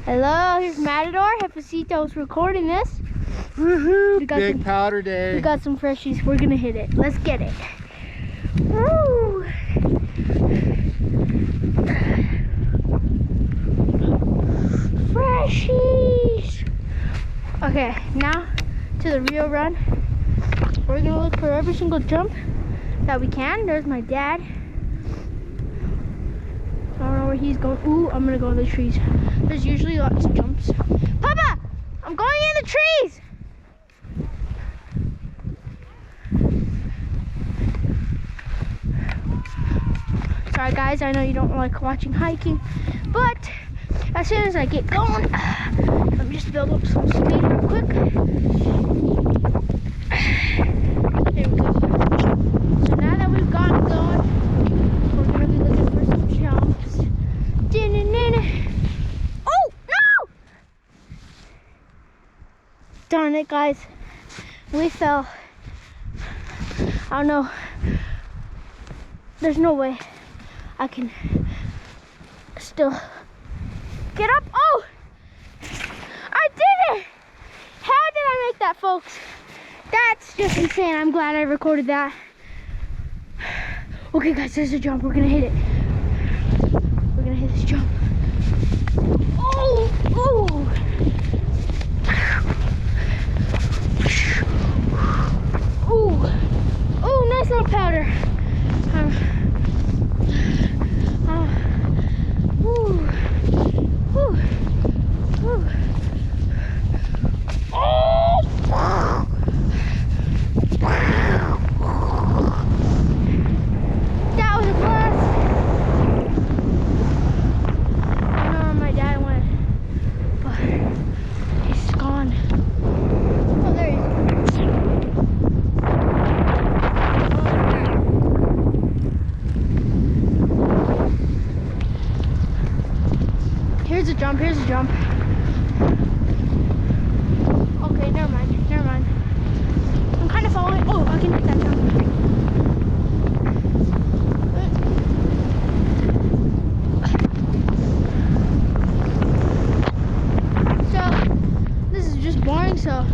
Hello, here's Matador. Jefecito's recording this. Woohoo! Big powder day. We got some freshies. We're gonna hit it. Let's get it. Woo! Freshies! Okay, now to the real run. We're gonna look for every single jump that we can. There's my dad. I don't know where he's going. Ooh, I'm gonna go in the trees. There's usually lots of jumps. Papa! I'm going in the trees! Sorry guys, I know you don't like watching hiking, but as soon as I get going, let me just build up some speed real quick. There we go. So now that we've gotten going, we're gonna be looking for some jumps. Oh no! Darn it, guys, we fell. I don't know. There's no way I can still get up. Oh! I did it! How did I make that, folks? That's just insane. I'm glad I recorded that. Okay, guys, there's a jump. We're gonna hit it. We're gonna hit this jump. Oh! Oh! Ooh! Oh, nice little powder. That was a blast. I don't know where my dad went, but he's gone. Oh, there he is. Here's a jump, here's a jump. Okay, never mind, never mind. I'm kind of following. Oh, I can hit that jump. So, this is just boring, so